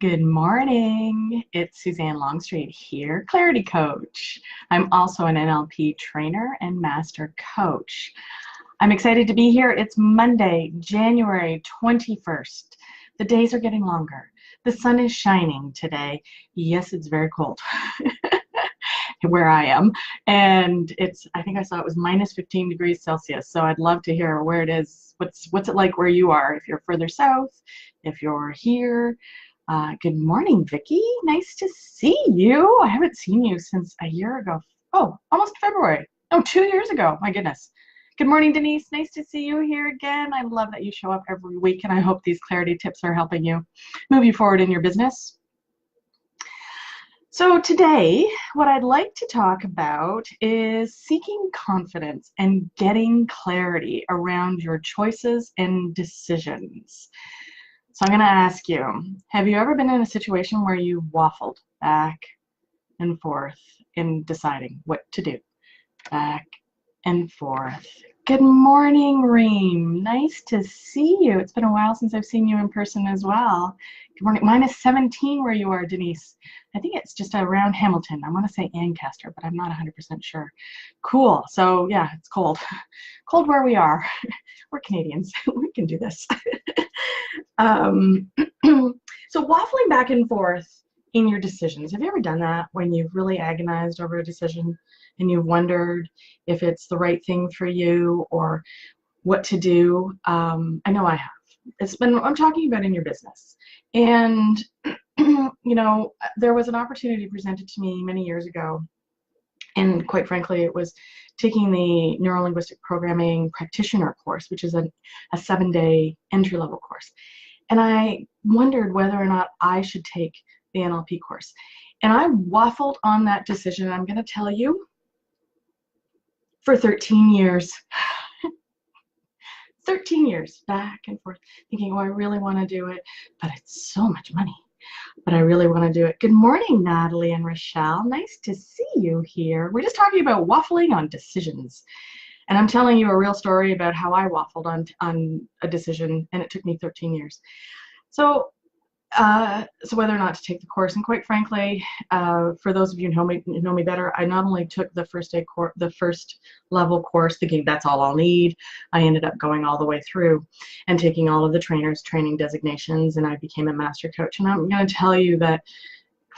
Good morning. It's Suzanne Longstreet here, Clarity Coach. I'm also an NLP trainer and master coach. I'm excited to be here. It's Monday, January 21st. The days are getting longer. The sun is shining today. Yes, it's very cold where I am. And I think I saw it was minus 15 degrees Celsius. So I'd love to hear where it is. What's it like where you are? If you're further south, if you're here. Good morning, Vicki. Nice to see you. I haven't seen you since a year ago. Oh, almost February. Oh, 2 years ago. My goodness. Good morning, Denise. Nice to see you here again. I love that you show up every week, and I hope these clarity tips are helping you move you forward in your business. So today, what I'd like to talk about is seeking confidence and getting clarity around your choices and decisions. So I'm going to ask you, have you ever been in a situation where you waffled back and forth in deciding what to do? Back and forth. Good morning, Reem. Nice to see you. It's been a while since I've seen you in person as well. Good morning. Minus 17 where you are, Denise. I think it's just around Hamilton. I want to say Ancaster, but I'm not 100% sure. Cool. So yeah, it's cold. Cold where we are. We're Canadians. We can do this. So waffling back and forth in your decisions. Have you ever done that when you've really agonized over a decision and you've wondered if it's the right thing for you or what to do? I know I have. I'm talking about in your business. And, there was an opportunity presented to me many years ago. And quite frankly, it was taking the Neuro-Linguistic Programming Practitioner course, which is a 7-day entry-level course. And I wondered whether or not I should take the NLP course. And I waffled on that decision, and I'm going to tell you, for 13 years. 13 years, back and forth, thinking, oh, I really want to do it, but it's so much money. But I really want to do it. Good morning, Natalie and Rochelle. Nice to see you here. We're just talking about waffling on decisions. And I'm telling you a real story about how I waffled on a decision, and it took me 13 years. So whether or not to take the course, and quite frankly, for those of you who know me better, I not only took the first level course thinking that's all I'll need. I ended up going all the way through and taking all of the training designations, and I became a master coach. And I'm going to tell you that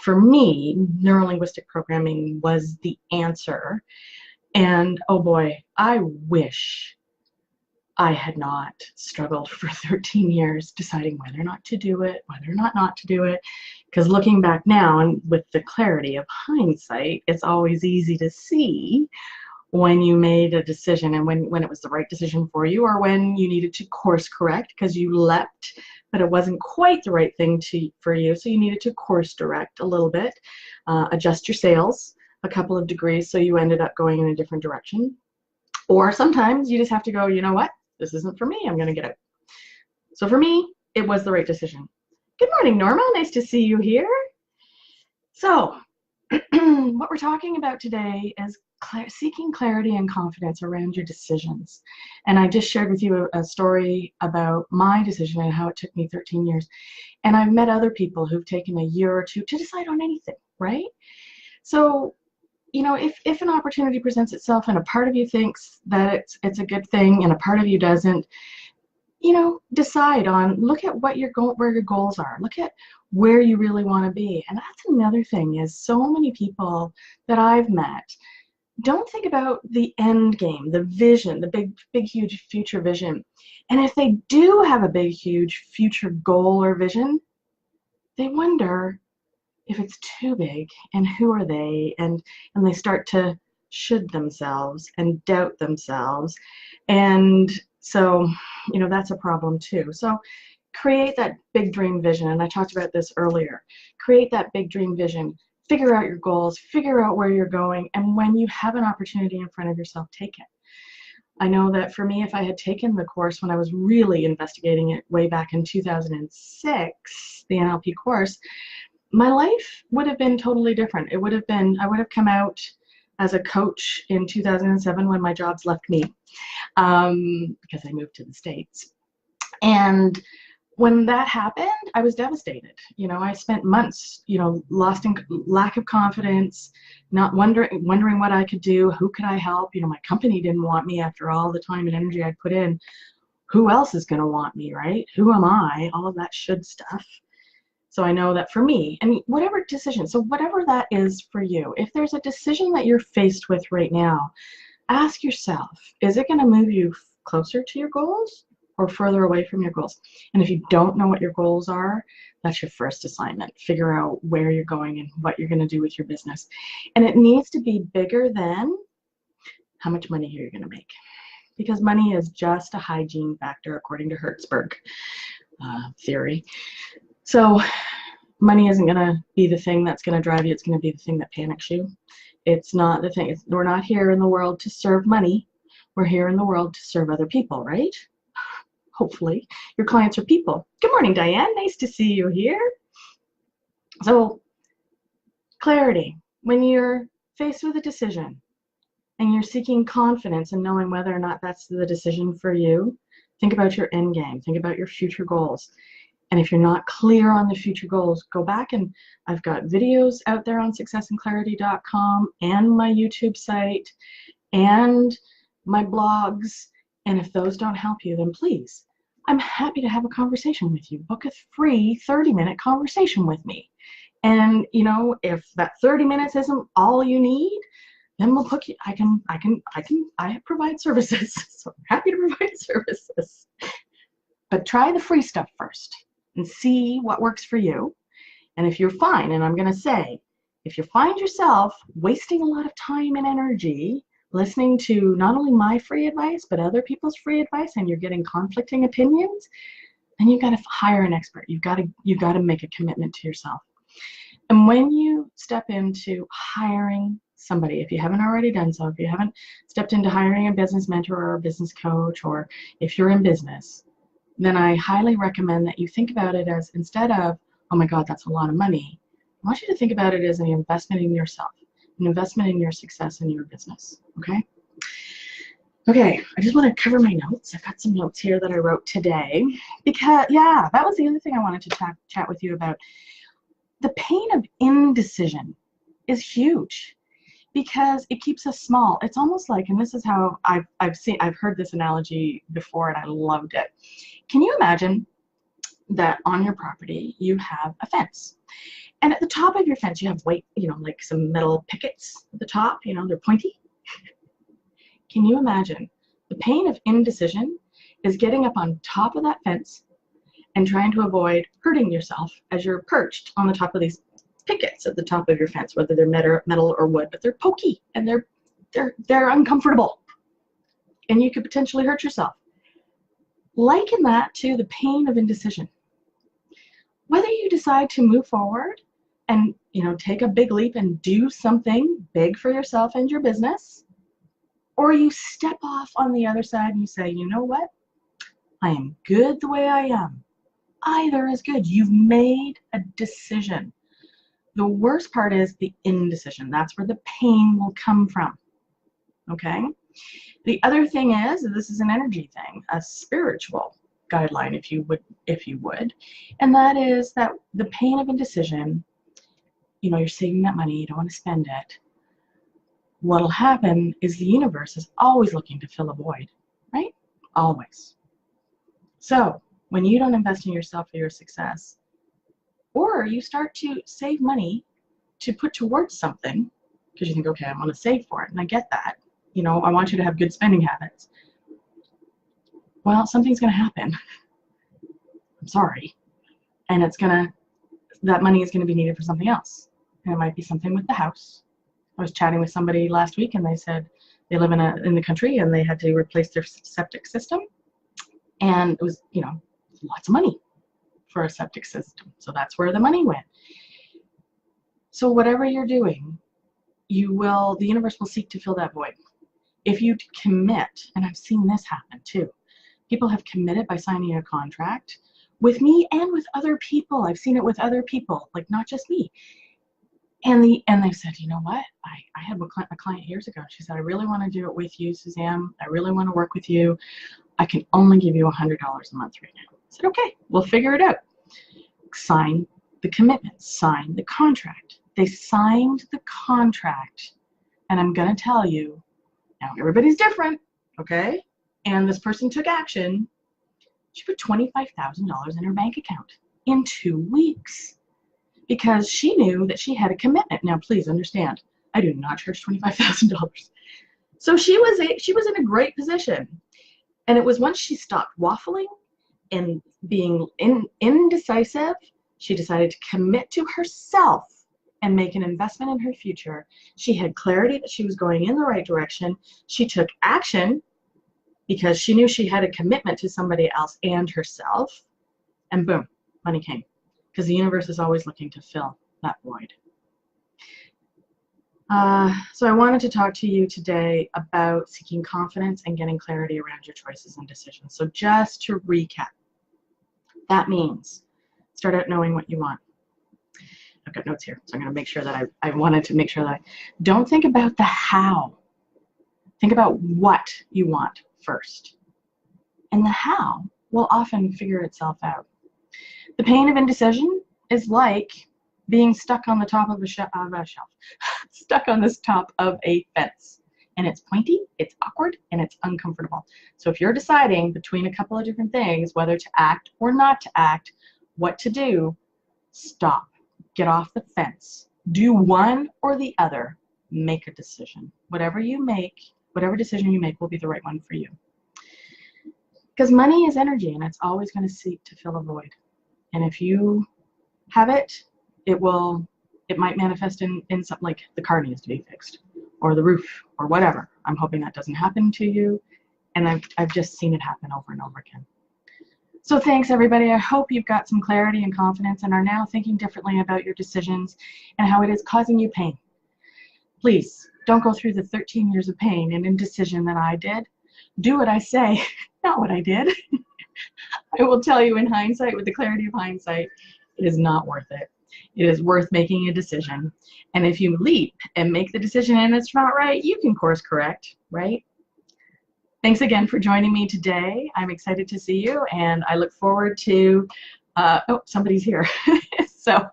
for me, neuro-linguistic programming was the answer. And oh boy, I wish I had not struggled for 13 years deciding whether or not to do it, whether or not to do it. Because looking back now and with the clarity of hindsight, it's always easy to see when you made a decision and when it was the right decision for you, or when you needed to course correct because you leapt, but it wasn't quite the right thing for you. So you needed to course direct a little bit, adjust your sails a couple of degrees so you ended up going in a different direction. Or sometimes you just have to go, you know what? This isn't for me. I'm going to get out. So for me, it was the right decision. Good morning, Norma. Nice to see you here. So what we're talking about today is seeking clarity and confidence around your decisions. And I just shared with you a story about my decision and how it took me 13 years. And I've met other people who've taken a year or two to decide on anything, right? So if an opportunity presents itself and a part of you thinks that it's a good thing and a part of you doesn't, decide on, look at where your goals are. Look at where you really want to be. And that's another thing, is so many people that I've met don't think about the end game, the vision, the big, huge future vision. And if they do have a big, huge future goal or vision, they wonder if it's too big, and who are they, and they start to should themselves and doubt themselves. And so that's a problem too. So create that big dream vision, and I talked about this earlier. Create that big dream vision, figure out your goals, figure out where you're going, and when you have an opportunity in front of yourself, take it. I know that for me, if I had taken the course when I was really investigating it way back in 2006, the NLP course, my life would have been totally different. I would have come out as a coach in 2007 when my jobs left me because I moved to the States. And when that happened, I was devastated. You know, I spent months, you know, lost in lack of confidence, not wondering what I could do, who could I help. You know, my company didn't want me after all the time and energy I'd put in. Who else is going to want me, right? Who am I? All of that should stuff. So I know that for me, and whatever decision, so whatever that is for you, if there's a decision that you're faced with right now, ask yourself, is it going to move you closer to your goals or further away from your goals? And if you don't know what your goals are, that's your first assignment. Figure out where you're going and what you're going to do with your business. And it needs to be bigger than how much money you're going to make. Because money is just a hygiene factor, according to Hertzberg theory. So money isn't going to be the thing that's going to drive you. It's going to be the thing that panics you. It's not the thing. We're not here in the world to serve money. We're here in the world to serve other people, right? Hopefully. Your clients are people. Good morning, Diane. Nice to see you here. So, clarity. When you're faced with a decision and you're seeking confidence in knowing whether or not that's the decision for you, think about your end game. Think about your future goals. And if you're not clear on the future goals, go back, and I've got videos out there on successandclarity.com and my YouTube site and my blogs. And if those don't help you, then please, I'm happy to have a conversation with you. Book a free 30-minute conversation with me. And you know, if that 30 minutes isn't all you need, then we'll hook you. I provide services. So I'm happy to provide services. But try the free stuff first and see what works for you. And if you're fine, and I'm going to say, if you find yourself wasting a lot of time and energy listening to not only my free advice, but other people's free advice, and you're getting conflicting opinions, then you've got to hire an expert. You've got to make a commitment to yourself. And when you step into hiring somebody, if you haven't already done so, if you haven't stepped into hiring a business mentor or a business coach, or if you're in business, then I highly recommend that you think about it as, instead of, oh my God, that's a lot of money, I want you to think about it as an investment in yourself, an investment in your success in your business, okay? Okay, I just want to cover my notes. I've got some notes here that I wrote today because, yeah, that was the other thing I wanted to chat with you about. The pain of indecision is huge because it keeps us small. It's almost like, and this is how I've heard this analogy before and I loved it. Can you imagine that on your property you have a fence, and at the top of your fence you have white, you know, like some metal pickets at the top, you know, they're pointy. Can you imagine the pain of indecision is getting up on top of that fence and trying to avoid hurting yourself as you're perched on the top of these pickets at the top of your fence, whether they're metal or wood, but they're pokey and they're uncomfortable, and you could potentially hurt yourself. Liken that to the pain of indecision. Whether you decide to move forward and, you know, take a big leap and do something big for yourself and your business, or you step off on the other side and you say, you know what, I am good the way I am. Either is good. You've made a decision. The worst part is the indecision. That's where the pain will come from. Okay? The other thing is, this is an energy thing, a spiritual guideline, if you would, and that is that the pain of indecision, you know, you're saving that money, you don't want to spend it. What'll happen is the universe is always looking to fill a void, right? Always. So when you don't invest in yourself for your success, or you start to save money to put towards something, because you think, okay, I want to save for it, and I get that. You know, I want you to have good spending habits. Well, something's going to happen. I'm sorry. And that money is going to be needed for something else. And it might be something with the house. I was chatting with somebody last week, and they said they live in the country and they had to replace their septic system. And it was, you know, lots of money for a septic system. So that's where the money went. So whatever you're doing, the universe will seek to fill that void. If you commit, and I've seen this happen too, people have committed by signing a contract with me and with other people. I've seen it with other people, like not just me. And they said, you know what? I had a client years ago. She said, I really want to do it with you, Suzanne. I really want to work with you. I can only give you $100 a month right now. said, okay, we'll figure it out. Sign the commitment, sign the contract. They signed the contract, and I'm going to tell you, now everybody's different, okay? And this person took action. She put $25,000 in her bank account in 2 weeks because she knew that she had a commitment. Now, please understand, I do not charge $25,000. So she was in a great position. And it was once she stopped waffling and being indecisive, she decided to commit to herself and make an investment in her future. She had clarity that she was going in the right direction. She took action because she knew she had a commitment to somebody else and herself. And boom, money came. Because the universe is always looking to fill that void. So I wanted to talk to you today about seeking confidence and getting clarity around your choices and decisions. So just to recap, that means start out knowing what you want. I've got notes here, so I'm going to make sure that I wanted to make sure that don't think about the how. Think about what you want first. And the how will often figure itself out. The pain of indecision is like being stuck on the top of a shelf, stuck on this top of a fence. And it's pointy, it's awkward, and it's uncomfortable. So if you're deciding between a couple of different things, whether to act or not to act, what to do, stop. Get off the fence. Do one or the other. Make a decision. Whatever decision you make will be the right one for you. Because money is energy, and it's always going to seek to fill a void. And if you have it, it might manifest in something like the car needs to be fixed, or the roof, or whatever. I'm hoping that doesn't happen to you, and I've just seen it happen over and over again. So thanks, everybody. I hope you've got some clarity and confidence and are now thinking differently about your decisions and how it is causing you pain. Please don't go through the 13 years of pain and indecision that I did. Do what I say, not what I did. I will tell you in hindsight, with the clarity of hindsight, it is not worth it. It is worth making a decision. And if you leap and make the decision and it's not right, you can course correct, right? Thanks again for joining me today. I'm excited to see you, and I look forward to, oh, somebody's here. So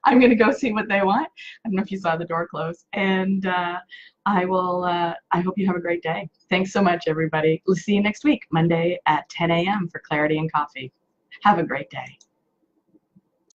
I'm going to go see what they want. I don't know if you saw the door close. And I hope you have a great day. Thanks so much, everybody. We'll see you next week, Monday at 10 a.m. for Clarity and Coffee. Have a great day.